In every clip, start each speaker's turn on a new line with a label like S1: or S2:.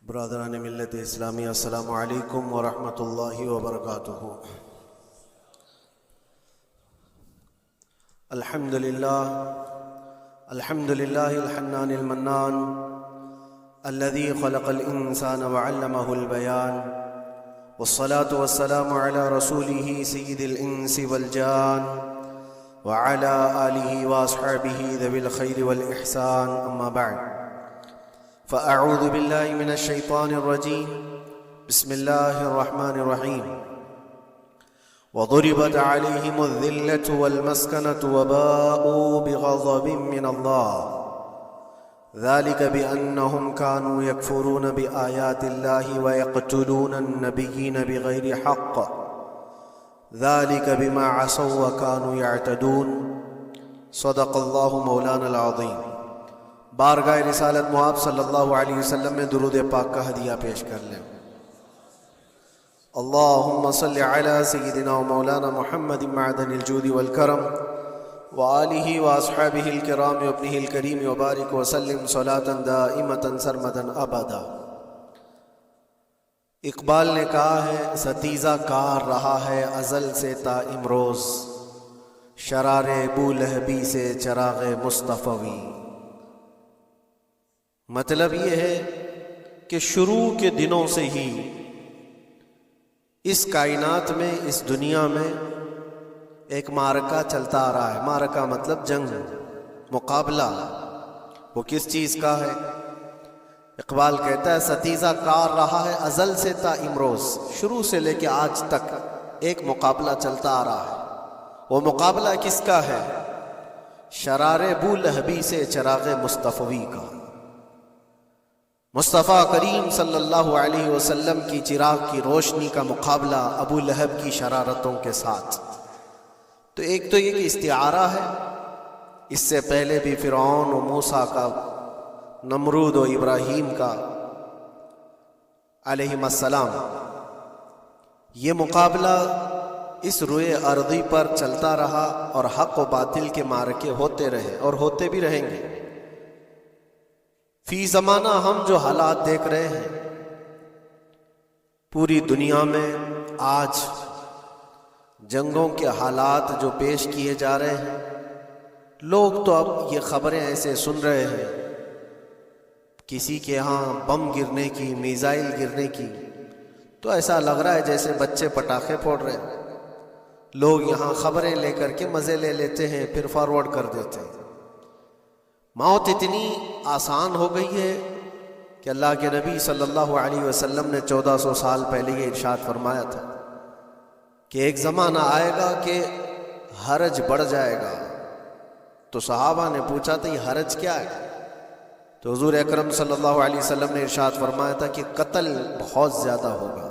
S1: برادران ملت اسلامی، السلام علیکم ورحمۃ اللہ وبرکاتہ۔ الحمد للہ الحنان المنان الذي خلق الانسان وعلمه البيان، والصلاة والسلام على رسوله سيد الانس والجان وعلى آلہ واصحابہ ذوی الخیر والاحسان، اما بعد فأعوذ بالله من الشيطان الرجيم، بسم الله الرحمن الرحيم۔ وضربت عليهم الذلة والمسكنة وباءوا بغضب من الله ذلك بأنهم كانوا يكفرون بآيات الله ويقتلون النبيين بغير حق ذلك بما عصوا وكانوا يعتدون، صدق الله مولانا العظيم۔ بارگاہ رسالت مآب صلی اللہ علیہ وسلم میں درود پاک کا ہدیہ پیش کر لیں۔ اللہم صلی علی سیدنا و مولانا محمد معدن الجود والکرم وآلہ واصحابہ الکرام وابنہ الکریم وبارک وسلم صلاة دائمتا سرمدا ابدا۔ اقبال نے کہا ہے، ستیزہ کار رہا ہے ازل سے تا امروز، شرار بولہبی سے چراغ مصطفی۔ مطلب یہ ہے کہ شروع کے دنوں سے ہی اس کائنات میں، اس دنیا میں ایک معرکہ چلتا آ رہا ہے۔ معرکہ مطلب جنگ، مقابلہ۔ وہ کس چیز کا ہے؟ اقبال کہتا ہے ستیزہ کار رہا ہے ازل سے تا امروز، شروع سے لے کے آج تک ایک مقابلہ چلتا آ رہا ہے۔ وہ مقابلہ کس کا ہے؟ شرار بولہبی سے چراغ مصطفی کا۔ مصطفیٰ کریم صلی اللہ علیہ وسلم کی چراغ کی روشنی کا مقابلہ ابو لہب کی شرارتوں کے ساتھ۔ تو ایک تو یہ کہ استعارہ ہے، اس سے پہلے بھی فرعون و موسیٰ کا، نمرود و ابراہیم کا علیہم السلام، یہ مقابلہ اس روئے ارضی پر چلتا رہا اور حق و باطل کے معرکے ہوتے رہے اور ہوتے بھی رہیں گے۔ فی زمانہ ہم جو حالات دیکھ رہے ہیں پوری دنیا میں، آج جنگوں کے حالات جو پیش کیے جا رہے ہیں، لوگ تو اب یہ خبریں ایسے سن رہے ہیں، کسی کے ہاں بم گرنے کی، میزائل گرنے کی، تو ایسا لگ رہا ہے جیسے بچے پٹاخے پھوڑ رہے ہیں۔ لوگ یہاں خبریں لے کر کے مزے لے لیتے ہیں، پھر فارورڈ کر دیتے ہیں۔ موت اتنی آسان ہو گئی ہے کہ اللہ کے نبی صلی اللہ علیہ وسلم نے 1400 سال پہلے یہ ارشاد فرمایا تھا کہ ایک زمانہ آئے گا کہ حرج بڑھ جائے گا۔ تو صحابہ نے پوچھا تھا یہ حرج کیا ہے؟ تو حضور اکرم صلی اللہ علیہ وسلم نے ارشاد فرمایا تھا کہ قتل بہت زیادہ ہوگا،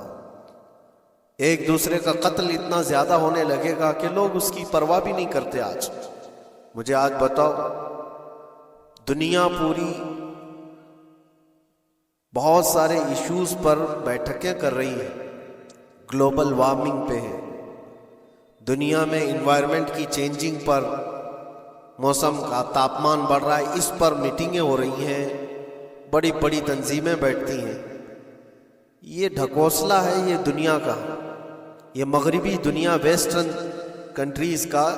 S1: ایک دوسرے کا قتل اتنا زیادہ ہونے لگے گا کہ لوگ اس کی پرواہ بھی نہیں کرتے۔ آج مجھے آج بتاؤ، دنیا پوری بہت سارے ایشوز پر بیٹھکیں کر رہی ہے، گلوبل وارمنگ پہ ہے، دنیا میں انوائرمنٹ کی چینجنگ پر، موسم کا تاپمان بڑھ رہا ہے، اس پر میٹنگیں ہو رہی ہیں، بڑی بڑی تنظیمیں بیٹھتی ہیں۔ یہ ڈھکوسلا ہے یہ دنیا کا، یہ مغربی دنیا، ویسٹرن کنٹریز کا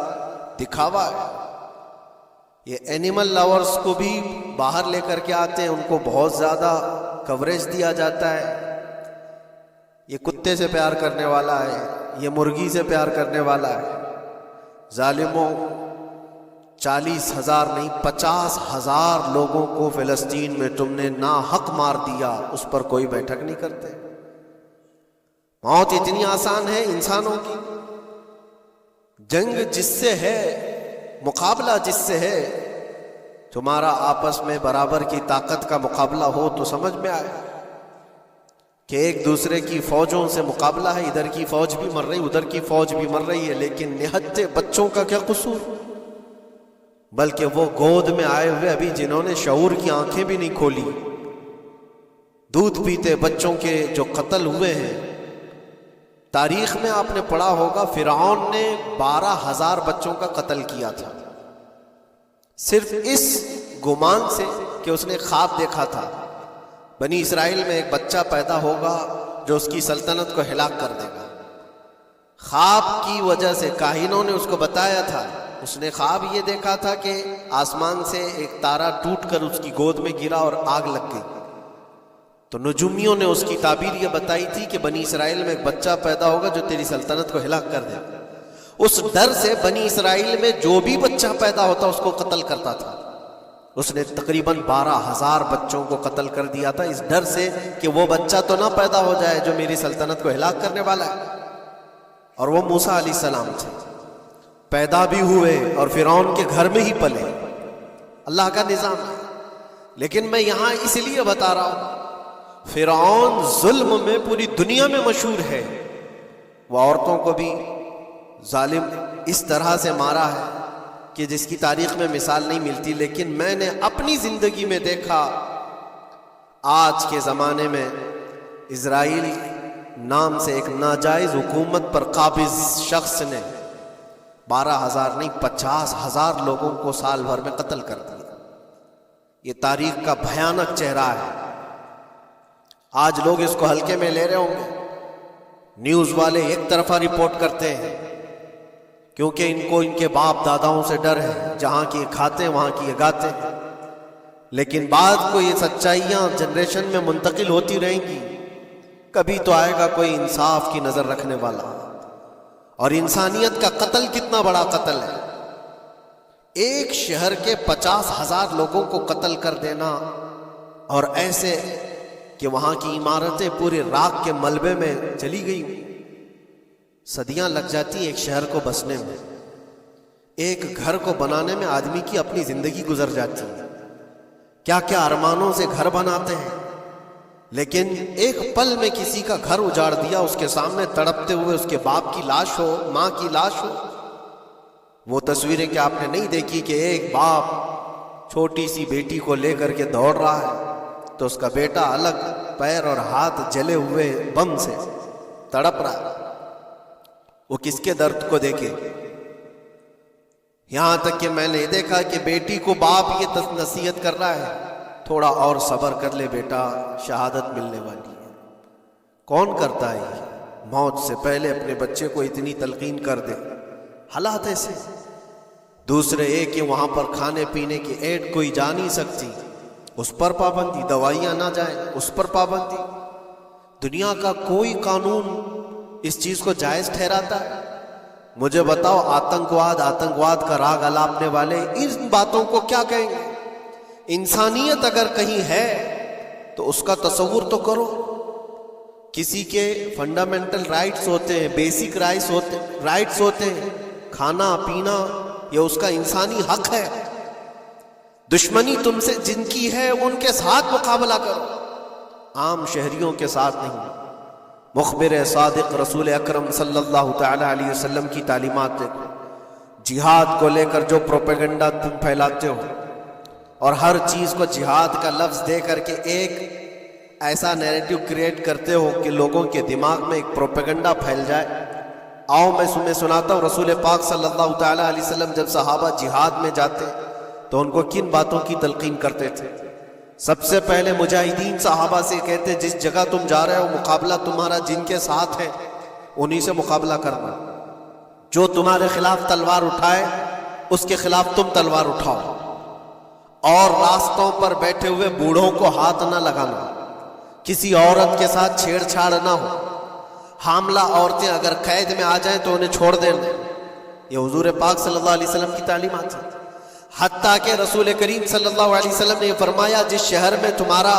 S1: دکھاوا ہے۔ یہ اینیمل لاورز کو بھی باہر لے کر کے آتے ہیں، ان کو بہت زیادہ کوریج دیا جاتا ہے۔ یہ کتے سے پیار کرنے والا ہے، یہ مرغی سے پیار کرنے والا ہے۔ ظالموں، 40,000 نہیں 50,000 لوگوں کو فلسطین میں تم نے ناحق مار دیا، اس پر کوئی بیٹھک نہیں کرتے۔ موت اتنی آسان ہے انسانوں کی۔ جنگ جس سے ہے، مقابلہ جس سے ہے، تمہارا آپس میں برابر کی طاقت کا مقابلہ ہو تو سمجھ میں آئے کہ ایک دوسرے کی فوجوں سے مقابلہ ہے، ادھر کی فوج بھی مر رہی، ادھر کی فوج بھی مر رہی ہے، لیکن نہتے بچوں کا کیا قصور؟ بلکہ وہ گود میں آئے ہوئے ابھی جنہوں نے شعور کی آنکھیں بھی نہیں کھولی، دودھ پیتے بچوں کے جو قتل ہوئے ہیں۔ تاریخ میں آپ نے پڑھا ہوگا فرعون نے 12,000 بچوں کا قتل کیا تھا، صرف اس گمان سے کہ اس نے خواب دیکھا تھا بنی اسرائیل میں ایک بچہ پیدا ہوگا جو اس کی سلطنت کو ہلاک کر دے گا۔ خواب کی وجہ سے کاہنوں نے اس کو بتایا تھا، اس نے خواب یہ دیکھا تھا کہ آسمان سے ایک تارا ٹوٹ کر اس کی گود میں گرا اور آگ لگ گئی۔ تو نجومیوں نے اس کی تعبیر یہ بتائی تھی کہ بنی اسرائیل میں ایک بچہ پیدا ہوگا جو تیری سلطنت کو ہلاک کر دے گا۔ اس ڈر سے بنی اسرائیل میں جو بھی بچہ پیدا ہوتا اس کو قتل کرتا تھا۔ اس نے تقریباً 12,000 بچوں کو قتل کر دیا تھا، اس ڈر سے کہ وہ بچہ تو نہ پیدا ہو جائے جو میری سلطنت کو ہلاک کرنے والا ہے۔ اور وہ موسیٰ علیہ السلام تھے، پیدا بھی ہوئے اور فرعون کے گھر میں ہی پلے۔ اللہ کا نظام ہے۔ لیکن میں یہاں اس لیے بتا رہا ہوں، فرعون ظلم میں پوری دنیا میں مشہور ہے۔ وہ عورتوں کو بھی ظالم اس طرح سے مارا ہے کہ جس کی تاریخ میں مثال نہیں ملتی۔ لیکن میں نے اپنی زندگی میں دیکھا، آج کے زمانے میں اسرائیل نام سے ایک ناجائز حکومت پر قابض شخص نے 12,000 نہیں 50,000 لوگوں کو سال بھر میں قتل کر دیا۔ یہ تاریخ کا بھیانک چہرہ ہے۔ آج لوگ اس کو ہلکے میں لے رہے ہوں گے، نیوز والے ایک طرفہ رپورٹ کرتے ہیں کیونکہ ان کو ان کے باپ داداؤں سے ڈر ہے، جہاں کی یہ کھاتے ہیں وہاں کی یہ گاتے ہیں۔ لیکن بعد کو یہ سچائیاں جنریشن میں منتقل ہوتی رہیں گی، کبھی تو آئے گا کوئی انصاف کی نظر رکھنے والا۔ اور انسانیت کا قتل کتنا بڑا قتل ہے، ایک شہر کے 50,000 لوگوں کو قتل کر دینا، اور ایسے کہ وہاں کی عمارتیں پورے راکھ کے ملبے میں چلی گئی۔ صدیاں لگ جاتی ایک شہر کو بسنے میں، ایک گھر کو بنانے میں آدمی کی اپنی زندگی گزر جاتی ہے۔ کیا کیا ارمانوں سے گھر بناتے ہیں، لیکن ایک پل میں کسی کا گھر اجاڑ دیا، اس کے سامنے تڑپتے ہوئے اس کے باپ کی لاش ہو، ماں کی لاش ہو۔ وہ تصویریں کہ آپ نے نہیں دیکھی کہ ایک باپ چھوٹی سی بیٹی کو لے کر کے دوڑ رہا ہے تو اس کا بیٹا الگ پیر اور ہاتھ جلے ہوئے بم سے تڑپ رہا ہے۔ وہ کس کے درد کو دیکھے؟ یہاں تک کہ میں نے دیکھا کہ بیٹی کو باپ یہ نصیحت کر رہا ہے، تھوڑا اور صبر کر لے بیٹا، شہادت ملنے والی ہے۔ کون کرتا ہے یہ؟ موت سے پہلے اپنے بچے کو اتنی تلقین کر دے۔ حالات ایسے۔ دوسرے ایک کہ وہاں پر کھانے پینے کی ایڈ کوئی جا نہیں سکتی، اس پر پابندی، دوائیاں نہ جائیں اس پر پابندی۔ دنیا کا کوئی قانون اس چیز کو جائز ٹھہراتا ہے؟ مجھے بتاؤ، آتنکواد کا راگ الاپنے والے ان باتوں کو کیا کہیں گے؟ انسانیت اگر کہیں ہے تو اس کا تصور تو کرو۔ کسی کے فنڈامنٹل رائٹس ہوتے ہیں، بیسک رائٹس ہوتے ہیں، کھانا پینا، یہ اس کا انسانی حق ہے۔ دشمنی تم سے جن کی ہے ان کے ساتھ مقابلہ کرو، عام شہریوں کے ساتھ نہیں۔ مخبر صادق رسول اکرم صلی اللہ تعالی علیہ وسلم کی تعلیمات دیکھو۔ جہاد کو لے کر جو پروپیگنڈا تم پھیلاتے ہو، اور ہر چیز کو جہاد کا لفظ دے کر کے ایک ایسا نیریٹو کریٹ کرتے ہو کہ لوگوں کے دماغ میں ایک پروپیگنڈا پھیل جائے۔ آؤ میں تمہیں سناتا ہوں، رسول پاک صلی اللہ تعالی علیہ وسلم جب صحابہ جہاد میں جاتے تو ان کو کن باتوں کی تلقین کرتے تھے؟ سب سے پہلے مجاہدین صحابہ سے کہتے، جس جگہ تم جا رہے ہو مقابلہ تمہارا جن کے ساتھ ہے انہی سے مقابلہ کرنا، جو تمہارے خلاف تلوار اٹھائے اس کے خلاف تم تلوار اٹھاؤ، اور راستوں پر بیٹھے ہوئے بوڑھوں کو ہاتھ نہ لگانا، کسی عورت کے ساتھ چھیڑ چھاڑ نہ ہو، حاملہ عورتیں اگر قید میں آ جائیں تو انہیں چھوڑ دینا۔ یہ حضور پاک صلی اللہ علیہ وسلم کی تعلیمات ہیں۔ حتیٰ کہ رسول کریم صلی اللہ علیہ وسلم نے یہ فرمایا، جس شہر میں تمہارا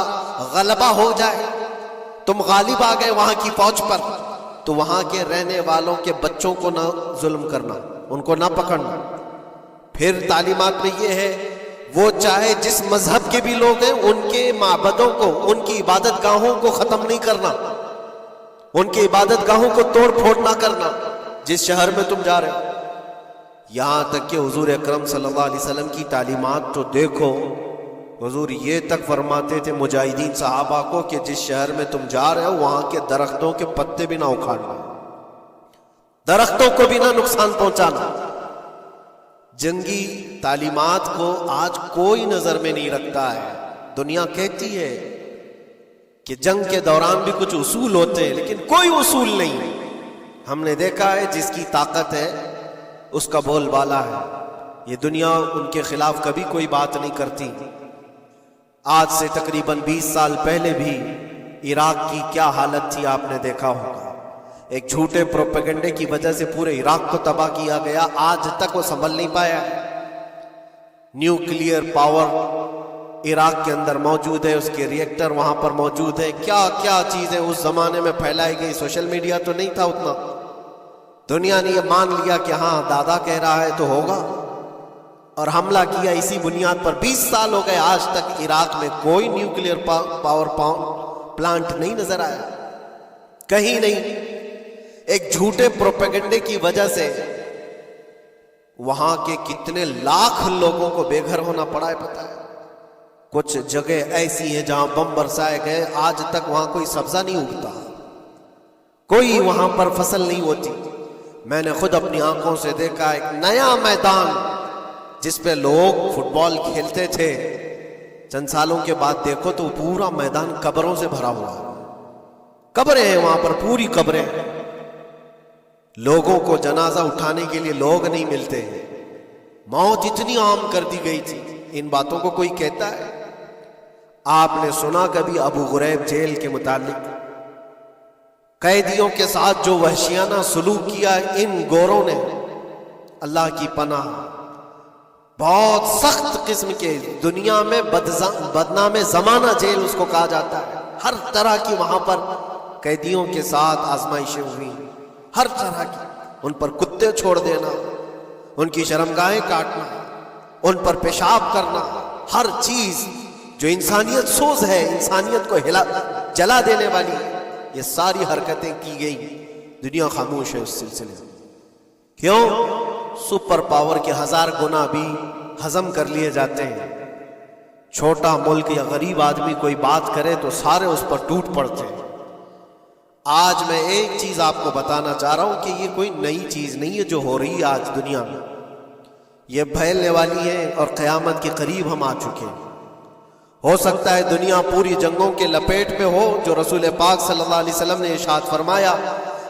S1: غلبہ ہو جائے، تم غالب آ گئے وہاں کی فوج پر، تو وہاں کے رہنے والوں کے بچوں کو نہ ظلم کرنا، ان کو نہ پکڑنا۔ پھر تعلیمات میں یہ ہے، وہ چاہے جس مذہب کے بھی لوگ ہیں ان کے معبدوں کو، ان کی عبادت گاہوں کو ختم نہیں کرنا، ان کی عبادت گاہوں کو توڑ پھوڑ نہ کرنا جس شہر میں تم جا رہے ہو۔ یہاں تک کہ حضور اکرم صلی اللہ علیہ وسلم کی تعلیمات تو دیکھو، حضور یہ تک فرماتے تھے مجاہدین صحابہ کو کہ جس شہر میں تم جا رہے ہو وہاں کے درختوں کے پتے بھی نہ اکھاڑنا، درختوں کو بھی نہ نقصان پہنچانا۔ جنگی تعلیمات کو آج کوئی نظر میں نہیں رکھتا ہے۔ دنیا کہتی ہے کہ جنگ کے دوران بھی کچھ اصول ہوتے ہیں، لیکن کوئی اصول نہیں۔ ہم نے دیکھا ہے جس کی طاقت ہے اس کا بول بالا ہے، یہ دنیا ان کے خلاف کبھی کوئی بات نہیں کرتی۔ آج سے تقریباً 20 سال پہلے بھی عراق کی کیا حالت تھی آپ نے دیکھا ہوگا۔ ایک جھوٹے پروپیگنڈے کی وجہ سے پورے عراق کو تباہ کیا گیا، آج تک وہ سنبھل نہیں پایا۔ نیوکلیئر پاور عراق کے اندر موجود ہے، اس کے ری ایکٹر وہاں پر موجود ہے، کیا کیا چیزیں اس زمانے میں پھیلائی گئی۔ سوشل میڈیا تو نہیں تھا اتنا، دنیا نے یہ مان لیا کہ ہاں دادا کہہ رہا ہے تو ہوگا، اور حملہ کیا اسی بنیاد پر۔ 20 سال ہو گئے، آج تک عراق میں کوئی نیوکلیئر پاور پلانٹ نہیں نظر آیا، کہیں نہیں۔ ایک جھوٹے پروپیگنڈے کی وجہ سے وہاں کے کتنے لاکھ لوگوں کو بے گھر ہونا پڑا ہے پتہ ہے۔ کچھ جگہ ایسی ہیں جہاں بم برسائے گئے، آج تک وہاں کوئی سبزہ نہیں اگتا، کوئی وہاں پر فصل نہیں ہوتی۔ میں نے خود اپنی آنکھوں سے دیکھا ایک نیا میدان جس پہ لوگ فٹ بال کھیلتے تھے، چند سالوں کے بعد دیکھو تو پورا میدان قبروں سے بھرا ہوا ہے، قبریں ہیں وہاں پر، پوری قبریں۔ لوگوں کو جنازہ اٹھانے کے لیے لوگ نہیں ملتے، موت اتنی عام کر دی گئی تھی۔ ان باتوں کو کوئی کہتا ہے؟ آپ نے سنا کبھی ابو غریب جیل کے متعلق؟ قیدیوں کے ساتھ جو وحشیانہ سلوک کیا ان گوروں نے، اللہ کی پناہ، بہت سخت قسم کے، دنیا میں بدنام زمانہ جیل اس کو کہا جاتا ہے۔ ہر طرح کی وہاں پر قیدیوں کے ساتھ آزمائشیں ہوئی، ہر طرح کی، ان پر کتے چھوڑ دینا، ان کی شرمگاہیں کاٹنا، ان پر پیشاب کرنا، ہر چیز جو انسانیت سوز ہے، انسانیت کو جلا دینے والی، یہ ساری حرکتیں کی گئی۔ دنیا خاموش ہے اس سلسلے میں۔ کیوں؟ سپر پاور کے 1000 گنا بھی ہضم کر لیے جاتے ہیں۔ چھوٹا ملک یا غریب آدمی کوئی بات کرے تو سارے اس پر ٹوٹ پڑتے ہیں۔ آج میں ایک چیز آپ کو بتانا چاہ رہا ہوں کہ یہ کوئی نئی چیز نہیں ہے جو ہو رہی ہے آج دنیا میں، یہ پھیلنے والی ہے اور قیامت کے قریب ہم آ چکے ہیں۔ ہو سکتا ہے دنیا پوری جنگوں کے لپیٹ میں ہو، جو رسول پاک صلی اللہ علیہ وسلم نے ارشاد فرمایا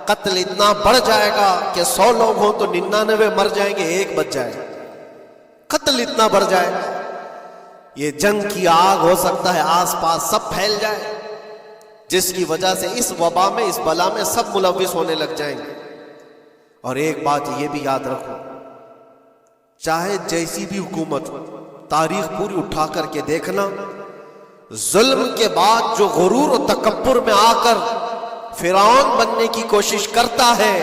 S1: قتل اتنا بڑھ جائے گا کہ 100 لوگ ہوں تو 99 مر جائیں گے، ایک بچ جائے گا۔ قتل اتنا بڑھ جائے گا، یہ جنگ کی آگ ہو سکتا ہے آس پاس سب پھیل جائے، جس کی وجہ سے اس وبا میں، اس بلا میں سب ملوث ہونے لگ جائیں گے۔ اور ایک بات یہ بھی یاد رکھو، چاہے جیسی بھی حکومت ہو، تاریخ پوری اٹھا کر کے دیکھنا، ظلم کے بعد جو غرور و تکبر میں آ کر فرعون بننے کی کوشش کرتا ہے،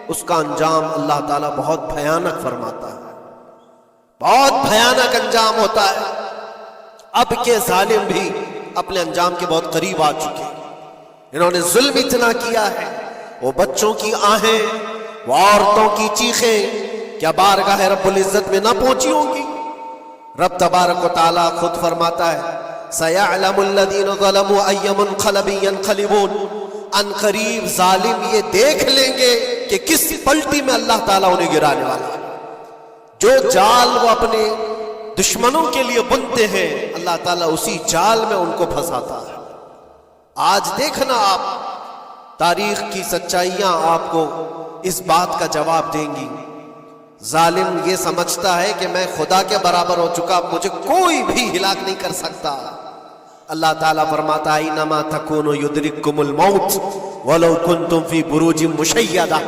S1: اس کا انجام اللہ تعالیٰ بہت بھیانک فرماتا ہے، بہت بھیانک انجام ہوتا ہے۔ اب کے ظالم بھی اپنے انجام کے بہت قریب آ چکے، انہوں نے ظلم اتنا کیا ہے، وہ بچوں کی آہیں، وہ عورتوں کی چیخیں کیا بارگاہ رب العزت میں نہ پہنچی ہوں گی؟ رب تبارک و تعالیٰ خود فرماتا ہے سَيَعْلَمُ الَّذِينَ ظَلَمُوا أَيَّ مُنْقَلَبٍ يَنْقَلِبُونَ، ان قریب ظالم یہ دیکھ لیں گے کہ کس پلٹی میں اللہ تعالیٰ انہیں گرانے والا ہے۔ جو جال وہ اپنے دشمنوں کے لیے بنتے ہیں، اللہ تعالیٰ اسی جال میں ان کو پھنساتا ہے۔ آج دیکھنا آپ، تاریخ کی سچائیاں آپ کو اس بات کا جواب دیں گی۔ ظالم یہ سمجھتا ہے کہ میں خدا کے برابر ہو چکا، مجھے کوئی بھی ہلاک نہیں کر سکتا۔ اللہ تعالیٰ فرماتا ہے اِنَّمَا تَكُونُوا يُدْرِكْكُمُ الْمَوْتُ وَلَوْ كُنْتُمْ فِي بُرُوجٍ مُشَيَّدَةٍ،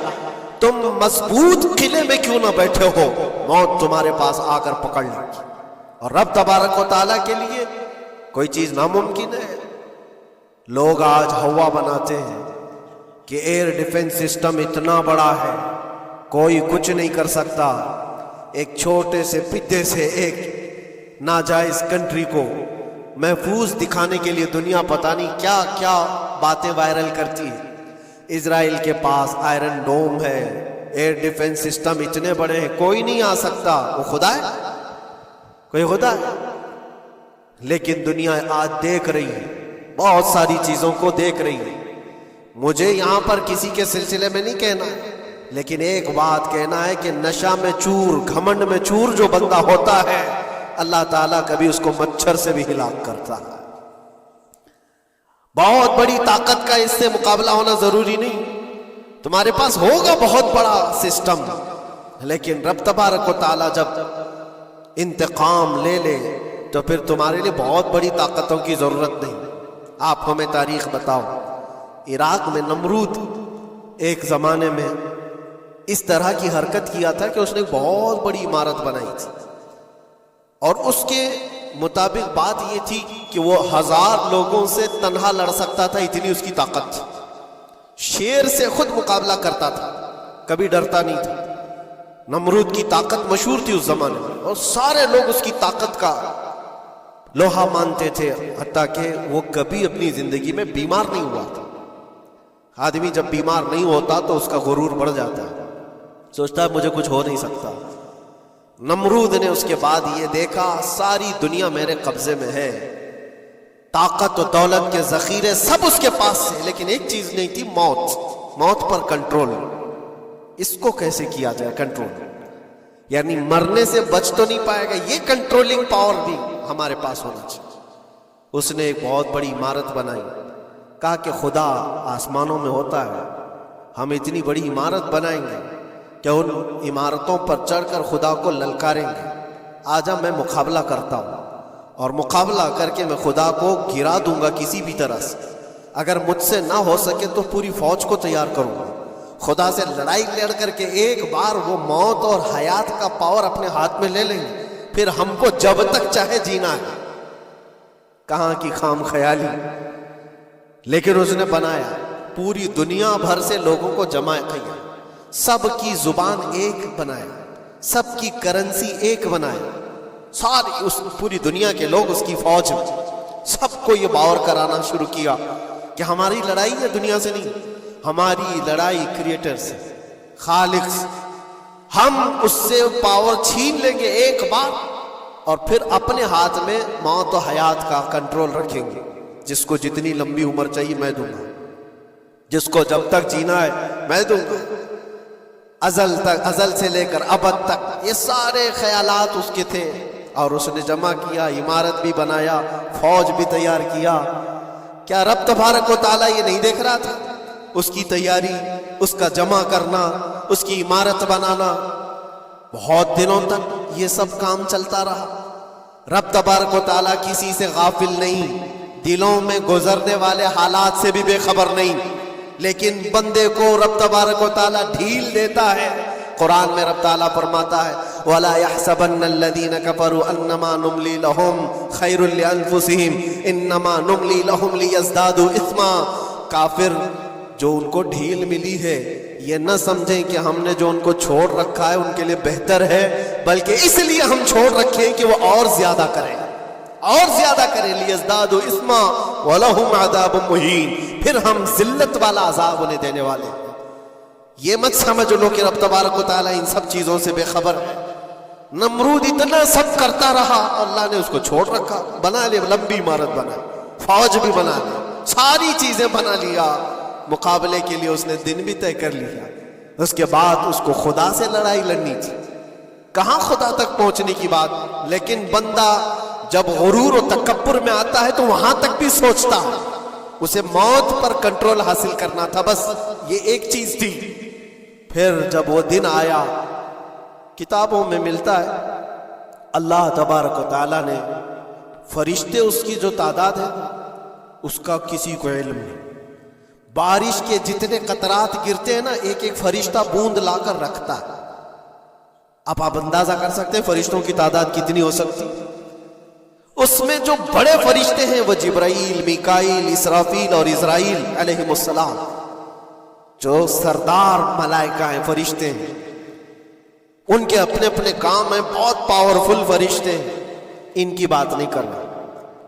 S1: تم مضبوط قلعے میں کیوں نہ بیٹھے ہو، موت تمہارے پاس آ کر پکڑ لے گی۔ اور رب تبارک و تعالیٰ کے لیے کوئی چیز ناممکن ہے۔ لوگ آج ہوا بناتے ہیں کہ ایئر ڈیفنس سسٹم اتنا بڑا ہے کوئی کچھ نہیں کر سکتا۔ ایک چھوٹے سے پتے سے ایک ناجائز کنٹری کو محفوظ دکھانے کے لیے دنیا پتہ نہیں کیا کیا باتیں وائرل کرتی ہے۔ اسرائیل کے پاس آئرن ڈوم ہے، ایئر ڈیفنس سسٹم اتنے بڑے ہیں، کوئی نہیں آ سکتا۔ وہ خدا ہے؟ کوئی خدا ہے؟ لیکن دنیا آج دیکھ رہی ہے، بہت ساری چیزوں کو دیکھ رہی ہے۔ مجھے یہاں پر کسی کے سلسلے میں نہیں کہنا ہے، لیکن ایک بات کہنا ہے کہ نشہ میں چور، گھمنڈ میں چور جو بندہ ہوتا ہے، اللہ تعالیٰ کبھی اس کو مچھر سے بھی ہلاک کرتا ہے۔ بہت بڑی طاقت کا اس سے مقابلہ ہونا ضروری نہیں. تمہارے پاس ہوگا بہت بڑا سسٹم، لیکن رب تبارک و تعالیٰ جب انتقام لے لے تو پھر تمہارے لیے بہت بڑی طاقتوں کی ضرورت نہیں. آپ ہمیں تاریخ بتاؤ. عراق میں نمرود ایک زمانے میں اس طرح کی حرکت کیا تھا کہ اس نے بہت بڑی عمارت بنائی تھی، اور اس کے مطابق بات یہ تھی کہ وہ 1000 لوگوں سے تنہا لڑ سکتا تھا، اتنی اس کی طاقت تھی. شیر سے خود مقابلہ کرتا تھا، کبھی ڈرتا نہیں تھا. نمرود کی طاقت مشہور تھی اس زمانے میں، اور سارے لوگ اس کی طاقت کا لوہا مانتے تھے، حتیٰ کہ وہ کبھی اپنی زندگی میں بیمار نہیں ہوا تھا. آدمی جب بیمار نہیں ہوتا تو اس کا غرور بڑھ جاتا ہے، سوچتا ہے مجھے کچھ ہو نہیں سکتا. نمرود نے اس کے بعد یہ دیکھا ساری دنیا میرے قبضے میں ہے، طاقت و دولت کے ذخیرے سب اس کے پاس سے، لیکن ایک چیز نہیں تھی، موت پر کنٹرول. اس کو کیسے کیا جائے کنٹرول؟ یعنی مرنے سے بچ تو نہیں پائے گا، یہ کنٹرولنگ پاور بھی ہمارے پاس ہونا چاہیے. اس نے ایک بہت بڑی عمارت بنائی. کہا کہ خدا آسمانوں میں ہوتا ہے، ہم اتنی بڑی عمارت بنائیں گے کہ ان عمارتوں پر چڑھ کر خدا کو للکاریں گے. آجا میں مقابلہ کرتا ہوں، اور مقابلہ کر کے میں خدا کو گرا دوں گا کسی بھی طرح سے. اگر مجھ سے نہ ہو سکے تو پوری فوج کو تیار کروں گا. خدا سے لڑائی لڑ کر کے ایک بار وہ موت اور حیات کا پاور اپنے ہاتھ میں لے لیں گے، پھر ہم کو جب تک چاہے جینا ہے. کہاں کی خام خیالی. لیکن اس نے بنایا، پوری دنیا بھر سے لوگوں کو جمع کیا، سب کی زبان ایک بنایا، سب کی کرنسی ایک بنایا. ساری اس پوری دنیا کے لوگ اس کی فوج میں، سب کو یہ باور کرانا شروع کیا کہ ہماری لڑائی ہے دنیا سے نہیں، ہماری لڑائی کریٹر سے، خالق سے. ہم اس سے پاور چھین لیں گے ایک بار، اور پھر اپنے ہاتھ میں موت و حیات کا کنٹرول رکھیں گے. جس کو جتنی لمبی عمر چاہیے میں دوں گا، جس کو جب تک جینا ہے میں دوں گا. ازل سے لے کر ابد تک یہ سارے خیالات اس کے تھے، اور اس نے جمع کیا، عمارت بھی بنایا، فوج بھی تیار کیا. کیا رب تبارک و تعالیٰ یہ نہیں دیکھ رہا تھا؟ اس کی تیاری، اس کا جمع کرنا، اس کی عمارت بنانا. بہت دنوں تک یہ سب کام چلتا رہا. رب تبارک و تعالیٰ کسی سے غافل نہیں، دلوں میں گزرنے والے حالات سے بھی بے خبر نہیں، لیکن بندے کو رب تبارک و تعالیٰ ڈھیل دیتا ہے. قرآن میں رب تعالیٰ فرماتا ہے وَلَا يَحْسَبَنَّ الَّذِينَ كَفَرُوا أَنَّمَا نُمْلِي لَهُمْ خَيْرٌ لِأَنفُسِهِمْ إِنَّمَا نُمْلِي لَهُمْ لِيَزْدَادُوا إِثْمًا. کافر جو ان کو ڈھیل ملی ہے یہ نہ سمجھیں کہ ہم نے جو ان کو چھوڑ رکھا ہے ان کے لیے بہتر ہے، بلکہ اس لیے ہم چھوڑ رکھیں کہ وہ اور زیادہ کریں، اور زیادہ کریں. لیزدادوا اثما ولہم عذاب مہین، پھر ہم ذلت والا عذاب انہیں دینے والے ہیں. یہ مت سمجھ لو کہ رب تبارک و تعالیٰ ان سب چیزوں سے بے خبر ہے. نمرود اتنا سب کرتا رہا، اللہ نے اس کو چھوڑ رکھا. بنا لے، لمبی عمارت بنا، فوج بھی بنا لی، ساری چیزیں بنا لیا. مقابلے کے لیے اس نے دن بھی طے کر لیا. اس کے بعد اس کو خدا سے لڑائی لڑنی تھی. کہاں خدا تک پہنچنے کی بات، لیکن بندہ جب غرور و تکبر میں آتا ہے تو وہاں تک بھی سوچتا ہے. اسے موت پر کنٹرول حاصل کرنا تھا، بس یہ ایک چیز تھی. پھر جب وہ دن آیا، کتابوں میں ملتا ہے اللہ تبارک و تعالیٰ نے فرشتے اس کی جو تعداد ہے اس کا کسی کو علم نہیں. بارش کے جتنے قطرات گرتے ہیں نا، ایک ایک فرشتہ بوند لا کر رکھتا ہے. اب آپ اندازہ کر سکتے ہیں فرشتوں کی تعداد کتنی ہو سکتی. اس میں جو بڑے فرشتے ہیں وہ جبرائیل، میکائیل، اسرافیل اور اسرائیل علیہم السلام، جو سردار ملائکہ ہیں، فرشتے ہیں. ان کے اپنے اپنے کام ہیں، بہت پاورفل فرشتے ہیں. ان کی بات نہیں کرنا.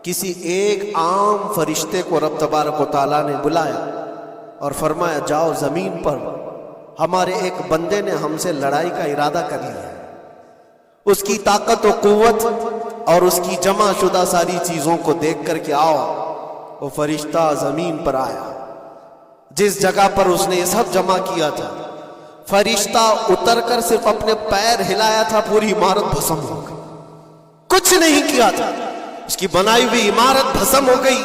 S1: کسی ایک عام فرشتے کو رب تبارک و تعالیٰ نے بلایا اور فرمایا جاؤ زمین پر، ہمارے ایک بندے نے ہم سے لڑائی کا ارادہ کر لیا ہے. اس کی طاقت و قوت اور اس کی جمع شدہ ساری چیزوں کو دیکھ کر کے آؤ. وہ فرشتہ زمین پر آیا، جس جگہ پر اس نے یہ سب جمع کیا تھا. فرشتہ اتر کر صرف اپنے پیر ہلایا تھا، پوری عمارت بھسم ہو گئی. کچھ نہیں کیا تھا، اس کی بنائی ہوئی عمارت بھسم ہو گئی.